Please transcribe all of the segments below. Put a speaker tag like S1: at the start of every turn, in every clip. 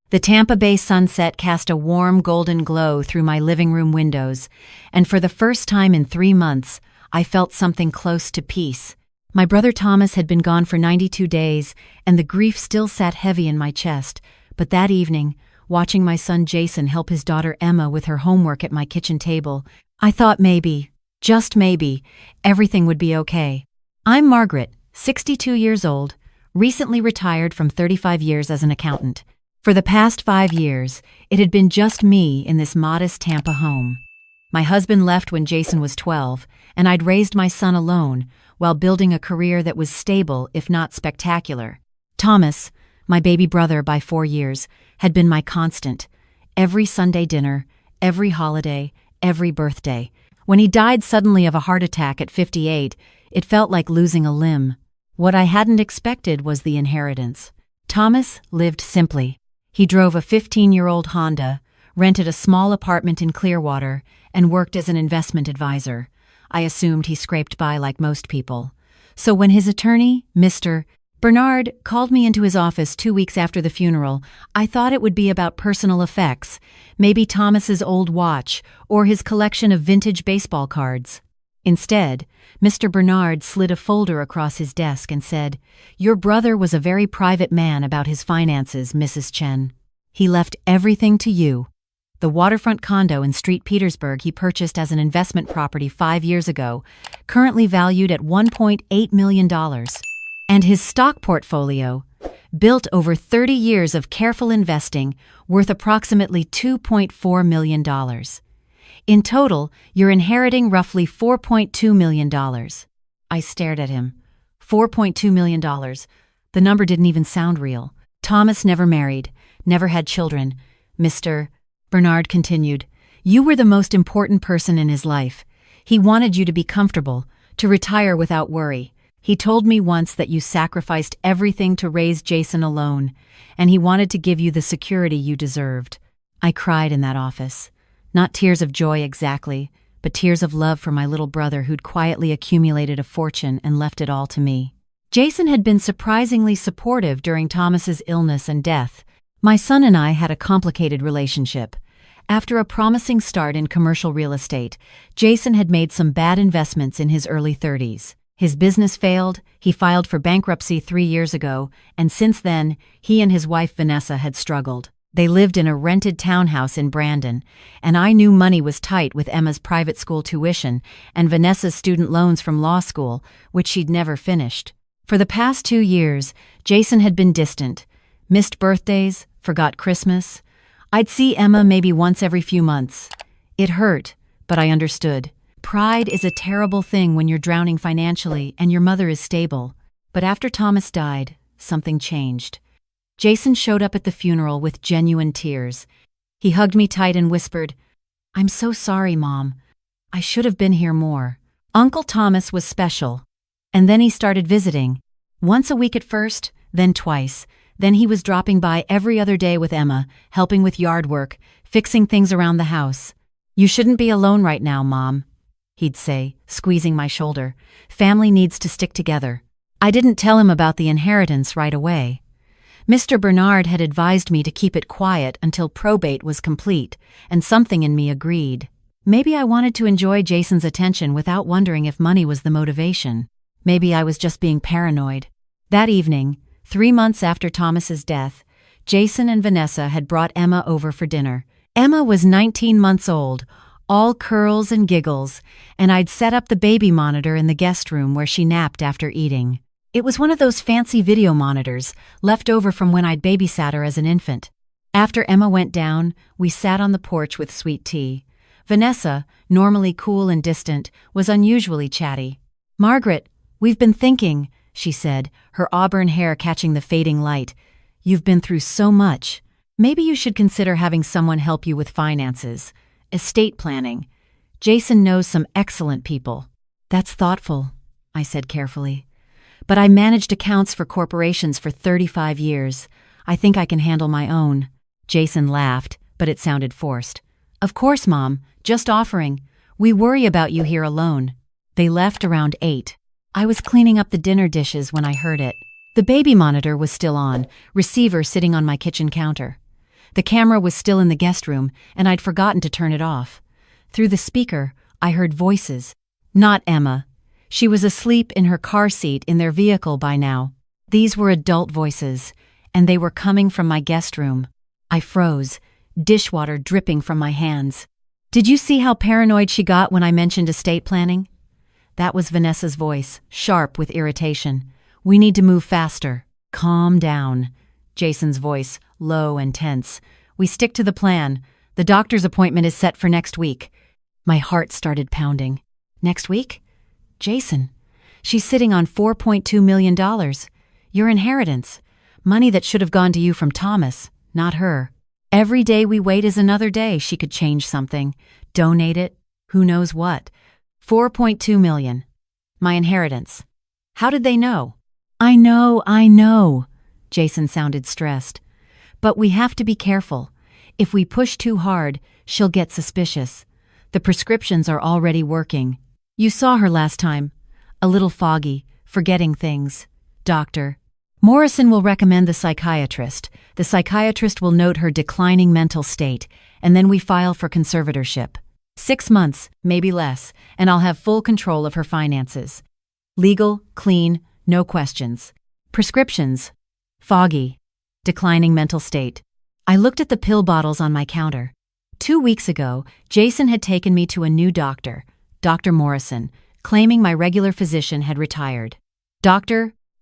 S1: The Tampa Bay sunset cast a warm golden glow through my living room windows, and for the first time in 3 months, I felt something close to peace. My brother Thomas had been gone for 92 days, and the grief still sat heavy in my chest. But that evening, watching my son Jason help his daughter Emma with her homework at my kitchen table, I thought maybe, just maybe, everything would be okay. I'm Margaret, 62 years old, recently retired from 35 years as an accountant. For the past 5 years, it had been just me in this modest Tampa home. My husband left when Jason was 12, and I'd raised my son alone while building a career that was stable, if not spectacular. Thomas, my baby brother by 4 years, had been my constant. Every Sunday dinner, every holiday, every birthday. When he died suddenly of a heart attack at 58, it felt like losing a limb. What I hadn't expected was the inheritance. Thomas lived simply. He drove a 15-year-old Honda, rented a small apartment in Clearwater, and worked as an investment advisor. I assumed he scraped by like most people. So when his attorney, Mr. Bernard, called me into his office 2 weeks after the funeral, I thought it would be about personal effects, maybe Thomas's old watch or his collection of vintage baseball cards. Instead, Mr. Bernard slid a folder across his desk and said, "Your brother was a very private man about his finances, Mrs. Chen. He left everything to you. The waterfront condo in St. Petersburg he purchased as an investment property 5 years ago, currently valued at $1.8 million. And his stock portfolio, built over 30 years of careful investing, worth approximately $2.4 million. In total, you're inheriting roughly $4.2 million. I stared at him. $4.2 million. The number didn't even sound real. Thomas never married, never had children. Mr. Bernard continued, "You were the most important person in his life. He wanted you to be comfortable, to retire without worry. He told me once that you sacrificed everything to raise Jason alone, and he wanted to give you the security you deserved." I cried in that office. Not tears of joy exactly, but tears of love for my little brother who'd quietly accumulated a fortune and left it all to me. Jason had been surprisingly supportive during Thomas's illness and death. My son and I had a complicated relationship. After a promising start in commercial real estate, Jason had made some bad investments in his early 30s. His business failed, he filed for bankruptcy 3 years ago, and since then, he and his wife Vanessa had struggled. They lived in a rented townhouse in Brandon, and I knew money was tight with Emma's private school tuition and Vanessa's student loans from law school, which she'd never finished. For the past 2 years, Jason had been distant, missed birthdays, forgot Christmas. I'd see Emma maybe once every few months. It hurt, but I understood. Pride is a terrible thing when you're drowning financially and your mother is stable. But after Thomas died, something changed. Jason showed up at the funeral with genuine tears. He hugged me tight and whispered, "I'm so sorry, Mom. I should have been here more." Uncle Thomas was special. And then he started visiting. Once a week at first, then twice. Then he was dropping by every other day with Emma, helping with yard work, fixing things around the house. "You shouldn't be alone right now, Mom," he'd say, squeezing my shoulder. "Family needs to stick together." I didn't tell him about the inheritance right away. Mr. Bernard had advised me to keep it quiet until probate was complete, and something in me agreed. Maybe I wanted to enjoy Jason's attention without wondering if money was the motivation. Maybe I was just being paranoid. That evening, 3 months after Thomas's death, Jason and Vanessa had brought Emma over for dinner. Emma was 19 months old, all curls and giggles, and I'd set up the baby monitor in the guest room where she napped after eating. It was one of those fancy video monitors, left over from when I'd babysat her as an infant. After Emma went down, we sat on the porch with sweet tea. Vanessa, normally cool and distant, was unusually chatty. "Margaret, we've been thinking," she said, her auburn hair catching the fading light. "You've been through so much. Maybe you should consider having someone help you with finances, estate planning. Jason knows some excellent people." "That's thoughtful," I said carefully. "But I managed accounts for corporations for 35 years. I think I can handle my own." Jason laughed, but it sounded forced. "Of course, Mom. Just offering. We worry about you here alone." They left around 8. I was cleaning up the dinner dishes when I heard it. The baby monitor was still on, receiver sitting on my kitchen counter. The camera was still in the guest room, and I'd forgotten to turn it off. Through the speaker, I heard voices. Not Emma. She was asleep in her car seat in their vehicle by now. These were adult voices, and they were coming from my guest room. I froze, dishwater dripping from my hands. Did you see how paranoid she got when I mentioned estate planning? That was Vanessa's voice, sharp with irritation. We need to move faster. Calm down. Jason's voice, low and tense. We stick to the plan. The doctor's appointment is set for next week. My heart started pounding. Next week? Jason. She's sitting on $4.2 million. Your inheritance. Money that should have gone to you from Thomas, not her. Every day we wait is another day she could change something. Donate it. Who knows what. $4.2 million. My inheritance. How did they know? I know. Jason sounded stressed. But we have to be careful. If we push too hard, she'll get suspicious. The prescriptions are already working. You saw her last time. A little foggy, forgetting things. Doctor. Morrison will recommend the psychiatrist. The psychiatrist will note her declining mental state, and then we file for conservatorship. 6 months, maybe less, and I'll have full control of her finances. Legal, clean, no questions. Prescriptions. Foggy. Declining mental state. I looked at the pill bottles on my counter. 2 weeks ago, Jason had taken me to a new doctor, Dr. Morrison, claiming my regular physician had retired.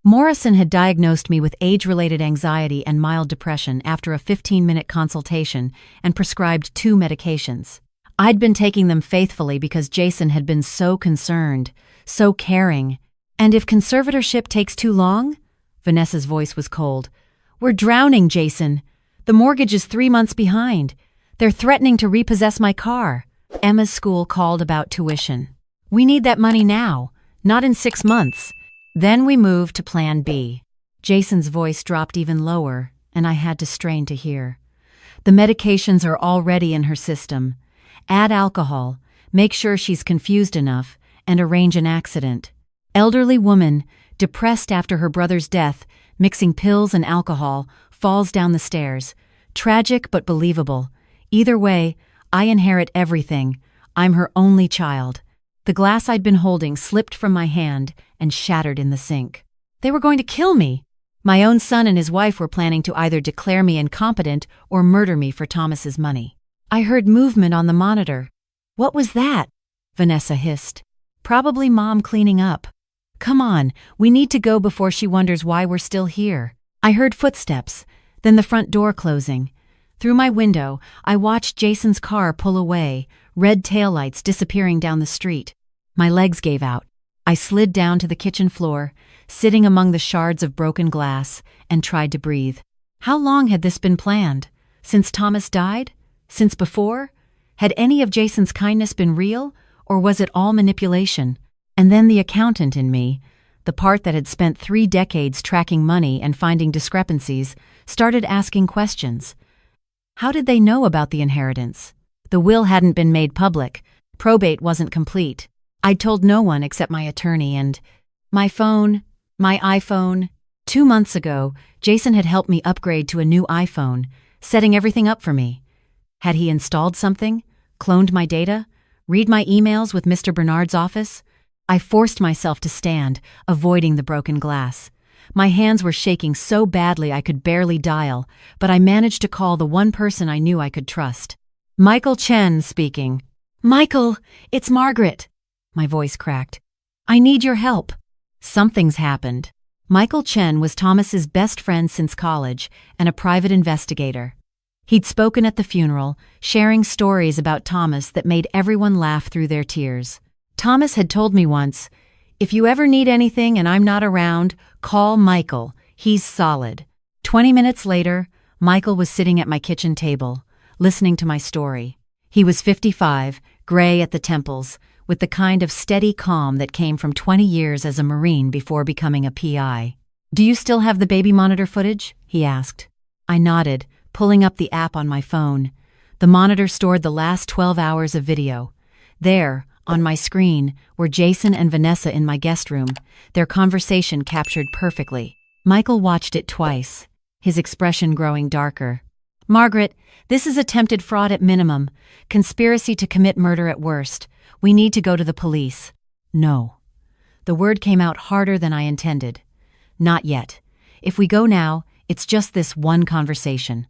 S1: Morrison had diagnosed me with age-related anxiety and mild depression after a 15-minute consultation and prescribed 2 medications. I'd been taking them faithfully because Jason had been so concerned, so caring. And if conservatorship takes too long? Vanessa's voice was cold. We're drowning, Jason. The mortgage is 3 months behind. They're threatening to repossess my car. Emma's school called about tuition. We need that money now, not in 6 months. Then we moved to Plan B. Jason's voice dropped even lower, and I had to strain to hear. The medications are already in her system. Add alcohol, make sure she's confused enough, and arrange an accident. Elderly woman, depressed after her brother's death, mixing pills and alcohol, falls down the stairs. Tragic but believable. Either way, I inherit everything. I'm her only child. The glass I'd been holding slipped from my hand and shattered in the sink. They were going to kill me. My own son and his wife were planning to either declare me incompetent or murder me for Thomas's money. I heard movement on the monitor. What was that? Vanessa hissed. Probably Mom cleaning up. Come on, we need to go before she wonders why we're still here. I heard footsteps, then the front door closing. Through my window, I watched Jason's car pull away, red taillights disappearing down the street. My legs gave out. I slid down to the kitchen floor, sitting among the shards of broken glass, and tried to breathe. How long had this been planned? Since Thomas died? Since before? Had any of Jason's kindness been real, or was it all manipulation? And then the accountant in me, the part that had spent 3 decades tracking money and finding discrepancies, started asking questions. How did they know about the inheritance? The will hadn't been made public. Probate wasn't complete. I'd told no one except my attorney and my iPhone. 2 months ago, Jason had helped me upgrade to a new iPhone, setting everything up for me. Had he installed something? Cloned my data? Read my emails with Mr. Bernard's office? I forced myself to stand, avoiding the broken glass. My hands were shaking so badly I could barely dial, but I managed to call the one person I knew I could trust. Michael Chen speaking. Michael, it's Margaret. My voice cracked. I need your help. Something's happened. Michael Chen was Thomas's best friend since college and a private investigator. He'd spoken at the funeral, sharing stories about Thomas that made everyone laugh through their tears. Thomas had told me once, "If you ever need anything and I'm not around, call Michael. He's solid." 20 minutes later, Michael was sitting at my kitchen table, listening to my story. He was 55, gray at the temples, with the kind of steady calm that came from 20 years as a Marine before becoming a PI. "Do you still have the baby monitor footage?" he asked. I nodded, pulling up the app on my phone. The monitor stored the last 12 hours of video. There, on my screen, were Jason and Vanessa in my guest room, their conversation captured perfectly. Michael watched it twice, his expression growing darker. Margaret, this is attempted fraud at minimum, conspiracy to commit murder at worst. We need to go to the police. No. The word came out harder than I intended. Not yet. If we go now, it's just this one conversation.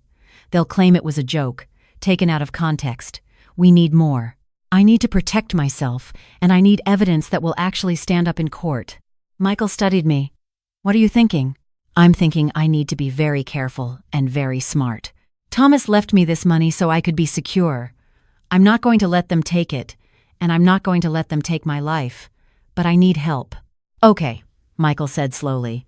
S1: They'll claim it was a joke, taken out of context. We need more. I need to protect myself, and I need evidence that will actually stand up in court. Michael studied me. What are you thinking? I'm thinking I need to be very careful and very smart. Thomas left me this money so I could be secure. I'm not going to let them take it, and I'm not going to let them take my life. But I need help. Okay, Michael said slowly.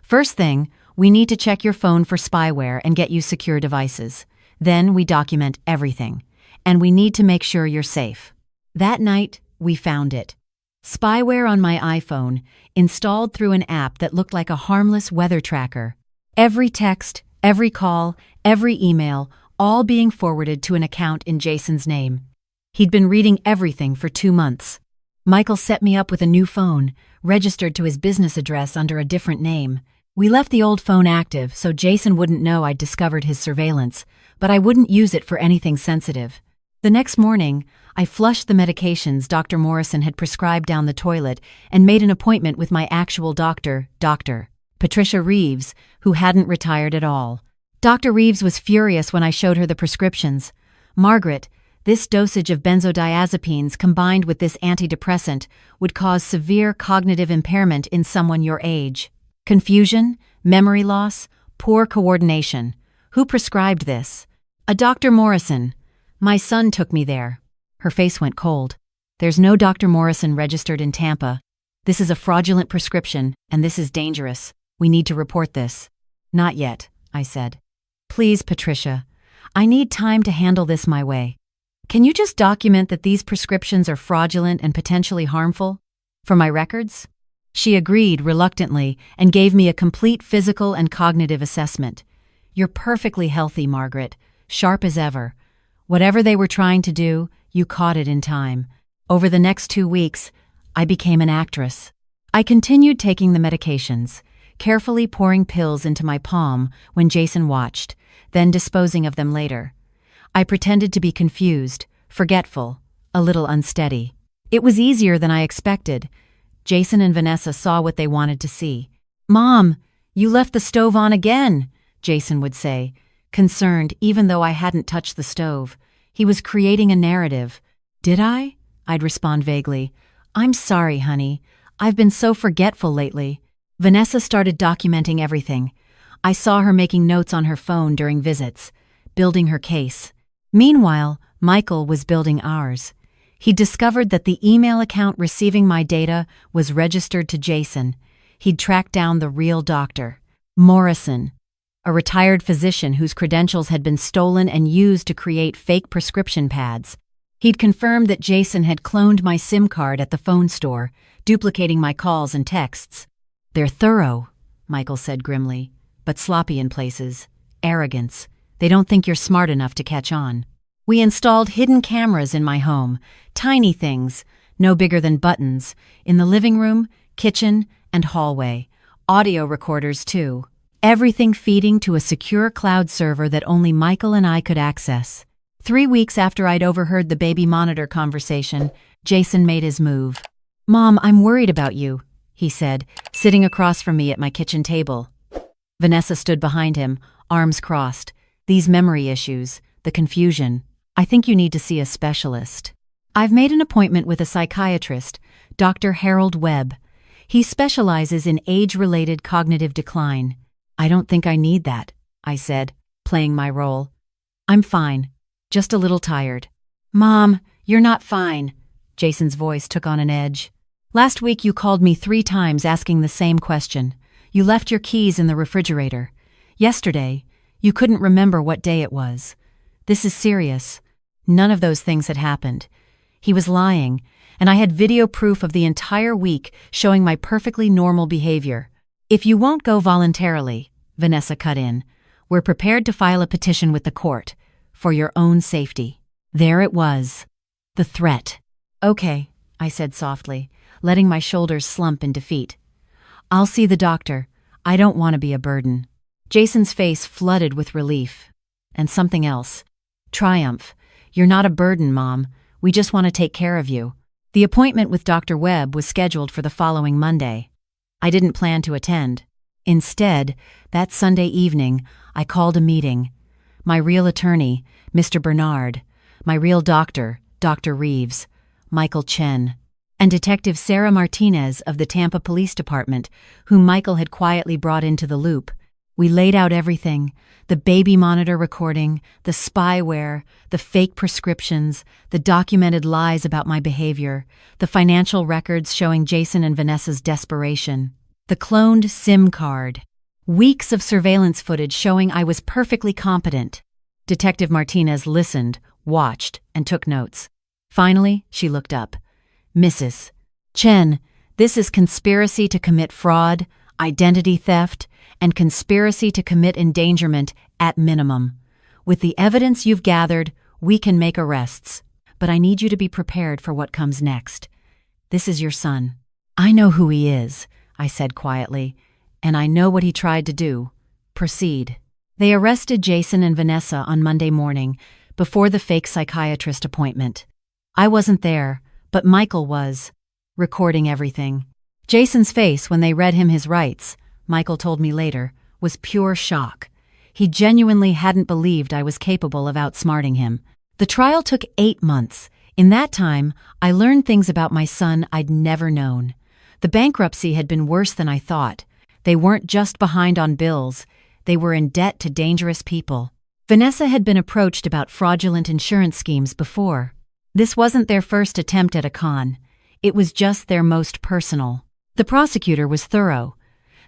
S1: First thing, we need to check your phone for spyware and get you secure devices. Then we document everything. And we need to make sure you're safe. That night, we found it. Spyware on my iPhone, installed through an app that looked like a harmless weather tracker. Every text, every call, every email, all being forwarded to an account in Jason's name. He'd been reading everything for 2 months. Michael set me up with a new phone, registered to his business address under a different name. We left the old phone active so Jason wouldn't know I'd discovered his surveillance, but I wouldn't use it for anything sensitive. The next morning, I flushed the medications Dr. Morrison had prescribed down the toilet and made an appointment with my actual doctor, Dr. Patricia Reeves, who hadn't retired at all. Dr. Reeves was furious when I showed her the prescriptions. Margaret, this dosage of benzodiazepines combined with this antidepressant would cause severe cognitive impairment in someone your age. Confusion, memory loss, poor coordination. Who prescribed this? A Dr. Morrison. My son took me there. Her face went cold. There's no Dr. Morrison registered in Tampa. This is a fraudulent prescription, and this is dangerous. We need to report this. Not yet, I said. Please, Patricia. I need time to handle this my way. Can you just document that these prescriptions are fraudulent and potentially harmful? For my records? She agreed reluctantly and gave me a complete physical and cognitive assessment. You're perfectly healthy, Margaret. Sharp as ever. Whatever they were trying to do, you caught it in time. Over the next 2 weeks, I became an actress. I continued taking the medications, carefully pouring pills into my palm when Jason watched, then disposing of them later. I pretended to be confused, forgetful, a little unsteady. It was easier than I expected. Jason and Vanessa saw what they wanted to see. "Mom, you left the stove on again," Jason would say, concerned even though I hadn't touched the stove. He was creating a narrative. "Did I?" I'd respond vaguely. "I'm sorry, honey. I've been so forgetful lately." Vanessa started documenting everything. I saw her making notes on her phone during visits, building her case. Meanwhile, Michael was building ours. He discovered that the email account receiving my data was registered to Jason. He'd tracked down the real doctor, Morrison, a retired physician whose credentials had been stolen and used to create fake prescription pads. He'd confirmed that Jason had cloned my SIM card at the phone store, duplicating my calls and texts. "They're thorough," Michael said grimly, "but sloppy in places. Arrogance. They don't think you're smart enough to catch on." We installed hidden cameras in my home, tiny things, no bigger than buttons, in the living room, kitchen, and hallway. Audio recorders, too. Everything feeding to a secure cloud server that only Michael and I could access. 3 weeks after I'd overheard the baby monitor conversation, Jason made his move. "Mom, I'm worried about you," he said, sitting across from me at my kitchen table. Vanessa stood behind him, arms crossed. "These memory issues, the confusion. I think you need to see a specialist." I've made an appointment with a psychiatrist, Dr. Harold Webb. He specializes in age-related cognitive decline. "I don't think I need that," I said, playing my role. "I'm fine, just a little tired." "Mom, you're not fine." Jason's voice took on an edge. "Last week you called me 3 times asking the same question. You left your keys in the refrigerator. Yesterday, you couldn't remember what day it was. This is serious." None of those things had happened. He was lying, and I had video proof of the entire week showing my perfectly normal behavior. "If you won't go voluntarily," Vanessa cut in, "we're prepared to file a petition with the court, for your own safety." There it was. The threat. "Okay," I said softly, letting my shoulders slump in defeat. "I'll see the doctor. I don't want to be a burden." Jason's face flooded with relief. And something else. Triumph. You're not a burden, Mom. We just want to take care of you. The appointment with Dr. Webb was scheduled for the following Monday. I didn't plan to attend. Instead, that Sunday evening, I called a meeting. My real attorney, Mr. Bernard, my real doctor, Dr. Reeves, Michael Chen, and Detective Sarah Martinez of the Tampa Police Department, whom Michael had quietly brought into the loop. We laid out everything: the baby monitor recording, the spyware, the fake prescriptions, the documented lies about my behavior, the financial records showing Jason and Vanessa's desperation, the cloned SIM card, weeks of surveillance footage showing I was perfectly competent. Detective Martinez listened, watched, and took notes. Finally, she looked up. Mrs. Chen, this is conspiracy to commit fraud, identity theft, and conspiracy to commit endangerment at minimum. With the evidence you've gathered, we can make arrests. But I need you to be prepared for what comes next. This is your son. I know who he is, I said quietly, and I know what he tried to do. Proceed. They arrested Jason and Vanessa on Monday morning, before the fake psychiatrist appointment. I wasn't there, but Michael was, recording everything. Jason's face when they read him his rights, Michael told me later, was pure shock. He genuinely hadn't believed I was capable of outsmarting him. The trial took 8 months. In that time, I learned things about my son I'd never known. The bankruptcy had been worse than I thought. They weren't just behind on bills, they were in debt to dangerous people. Vanessa had been approached about fraudulent insurance schemes before. This wasn't their first attempt at a con. It was just their most personal. The prosecutor was thorough.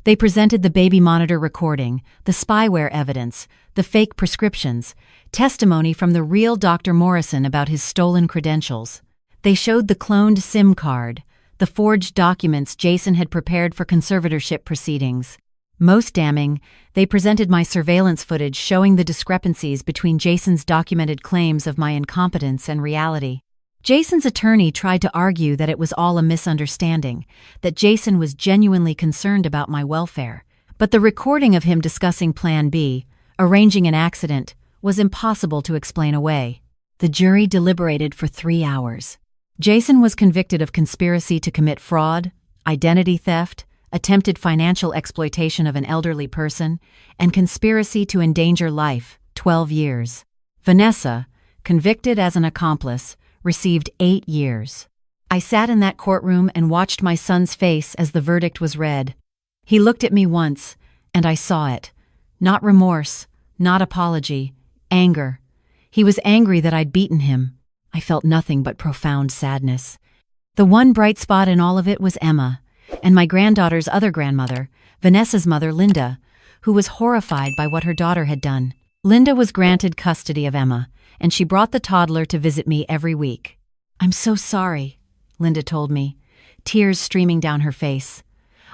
S1: They presented the baby monitor recording, the spyware evidence, the fake prescriptions, testimony from the real Dr. Morrison about his stolen credentials. They showed the cloned SIM card, the forged documents Jason had prepared for conservatorship proceedings. Most damning, they presented my surveillance footage showing the discrepancies between Jason's documented claims of my incompetence and reality. Jason's attorney tried to argue that it was all a misunderstanding, that Jason was genuinely concerned about my welfare. But the recording of him discussing Plan B, arranging an accident, was impossible to explain away. The jury deliberated for 3 hours. Jason was convicted of conspiracy to commit fraud, identity theft, attempted financial exploitation of an elderly person, and conspiracy to endanger life, 12 years. Vanessa, convicted as an accomplice, received 8 years. I sat in that courtroom and watched my son's face as the verdict was read. He looked at me once, and I saw it. Not remorse, not apology, anger. He was angry that I'd beaten him. I felt nothing but profound sadness. The one bright spot in all of it was Emma, and my granddaughter's other grandmother, Vanessa's mother, Linda, who was horrified by what her daughter had done. Linda was granted custody of Emma, and she brought the toddler to visit me every week. "I'm so sorry," Linda told me, tears streaming down her face.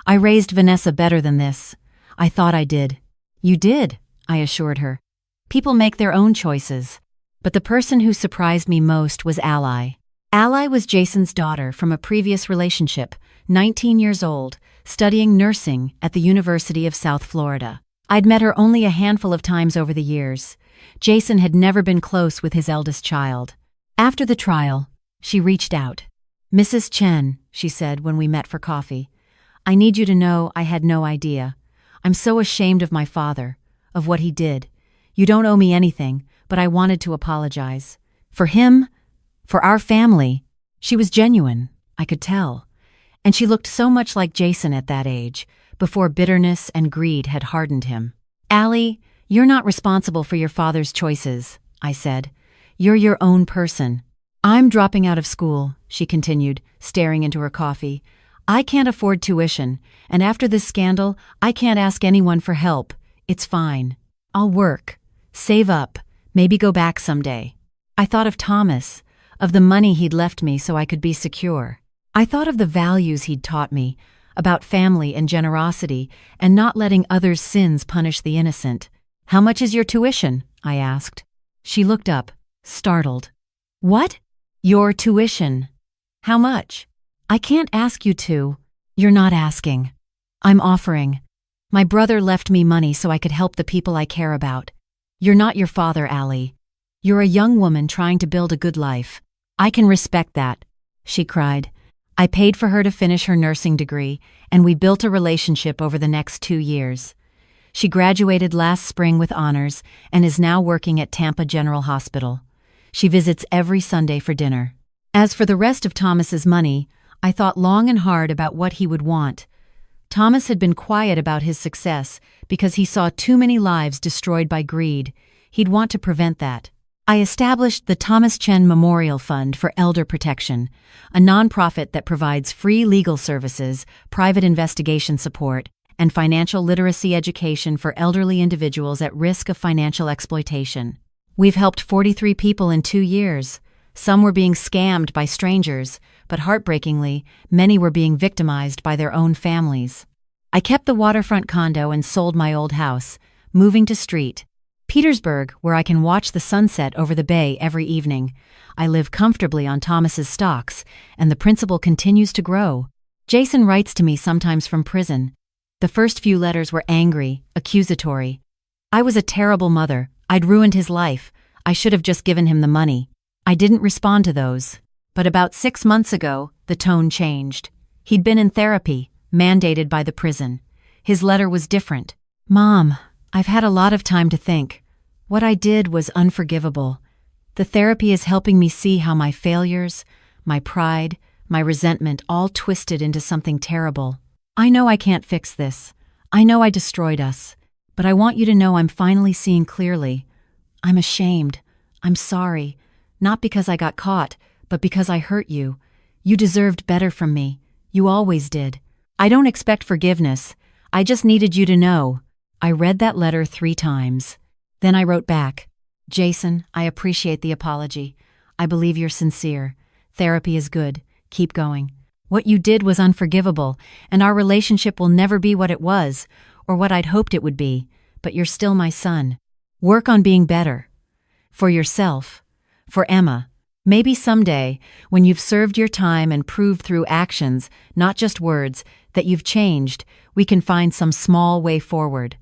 S1: "I raised Vanessa better than this. I thought I did." "You did," I assured her. "People make their own choices." But the person who surprised me most was Ally. Ally was Jason's daughter from a previous relationship, 19 years old, studying nursing at the University of South Florida. I'd met her only a handful of times over the years. Jason had never been close with his eldest child. After the trial, she reached out. "Mrs. Chen," she said when we met for coffee, "I need you to know I had no idea. I'm so ashamed of my father, of what he did. You don't owe me anything, but I wanted to apologize. For him, for our family." She was genuine, I could tell. And she looked so much like Jason at that age, before bitterness and greed had hardened him. "Allie, you're not responsible for your father's choices," I said. "You're your own person." "I'm dropping out of school," she continued, staring into her coffee. "I can't afford tuition, and after this scandal, I can't ask anyone for help. It's fine. I'll work, save up, maybe go back someday." I thought of Thomas, of the money he'd left me so I could be secure. I thought of the values he'd taught me, about family and generosity, and not letting others' sins punish the innocent. "How much is your tuition?" I asked. She looked up, startled. "What? Your tuition? How much?" "I can't ask you to." "You're not asking. I'm offering. My brother left me money so I could help the people I care about. You're not your father, Allie. You're a young woman trying to build a good life. I can respect that," she cried. I paid for her to finish her nursing degree, and we built a relationship over the next 2 years. She graduated last spring with honors and is now working at Tampa General Hospital. She visits every Sunday for dinner. As for the rest of Thomas's money, I thought long and hard about what he would want. Thomas had been quiet about his success because he saw too many lives destroyed by greed. He'd want to prevent that. I established the Thomas Chen Memorial Fund for Elder Protection, a nonprofit that provides free legal services, private investigation support, and financial literacy education for elderly individuals at risk of financial exploitation. We've helped 43 people in 2 years. Some were being scammed by strangers, but heartbreakingly, many were being victimized by their own families. I kept the waterfront condo and sold my old house, moving to St. Petersburg, where I can watch the sunset over the bay every evening. I live comfortably on Thomas's stocks, and the principal continues to grow. Jason writes to me sometimes from prison. The first few letters were angry, accusatory. I was a terrible mother. I'd ruined his life. I should have just given him the money. I didn't respond to those. But about 6 months ago, the tone changed. He'd been in therapy, mandated by the prison. His letter was different. "Mom, I've had a lot of time to think. What I did was unforgivable. The therapy is helping me see how my failures, my pride, my resentment all twisted into something terrible. I know I can't fix this. I know I destroyed us. But I want you to know I'm finally seeing clearly. I'm ashamed. I'm sorry. Not because I got caught, but because I hurt you. You deserved better from me. You always did. I don't expect forgiveness. I just needed you to know." I read that letter 3 times. Then I wrote back, "Jason, I appreciate the apology. I believe you're sincere. Therapy is good. Keep going. What you did was unforgivable, and our relationship will never be what it was, or what I'd hoped it would be, but you're still my son. Work on being better. For yourself. For Emma. Maybe someday, when you've served your time and proved through actions, not just words, that you've changed, we can find some small way forward.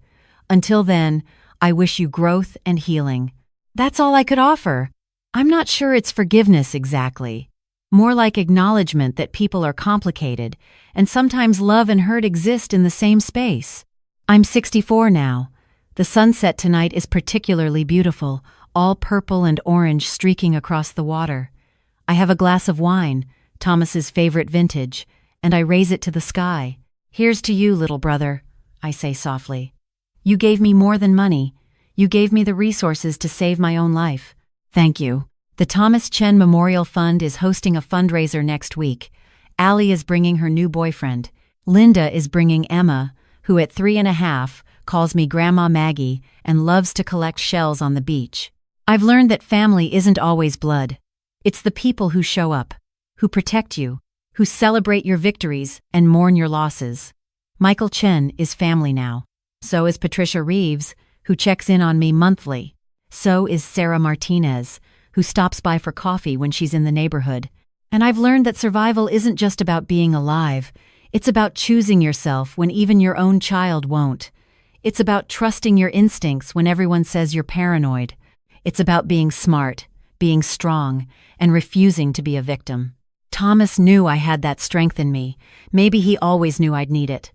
S1: Until then, I wish you growth and healing." That's all I could offer. I'm not sure it's forgiveness exactly. More like acknowledgement that people are complicated, and sometimes love and hurt exist in the same space. I'm 64 now. The sunset tonight is particularly beautiful, all purple and orange streaking across the water. I have a glass of wine, Thomas's favorite vintage, and I raise it to the sky. "Here's to you, little brother," I say softly. "You gave me more than money. You gave me the resources to save my own life. Thank you." The Thomas Chen Memorial Fund is hosting a fundraiser next week. Allie is bringing her new boyfriend. Linda is bringing Emma, who at 3.5 calls me Grandma Maggie and loves to collect shells on the beach. I've learned that family isn't always blood. It's the people who show up, who protect you, who celebrate your victories and mourn your losses. Michael Chen is family now. So is Patricia Reeves, who checks in on me monthly. So is Sarah Martinez, who stops by for coffee when she's in the neighborhood. And I've learned that survival isn't just about being alive. It's about choosing yourself when even your own child won't. It's about trusting your instincts when everyone says you're paranoid. It's about being smart, being strong, and refusing to be a victim. Thomas knew I had that strength in me. Maybe he always knew I'd need it.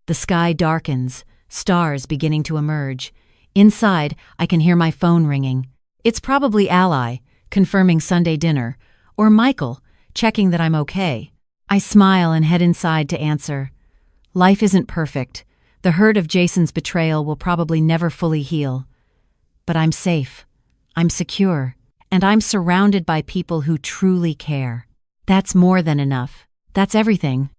S1: The sky darkens, stars beginning to emerge. Inside, I can hear my phone ringing. It's probably Ally, confirming Sunday dinner, or Michael, checking that I'm okay. I smile and head inside to answer. Life isn't perfect. The hurt of Jason's betrayal will probably never fully heal. But I'm safe. I'm secure. And I'm surrounded by people who truly care. That's more than enough. That's everything.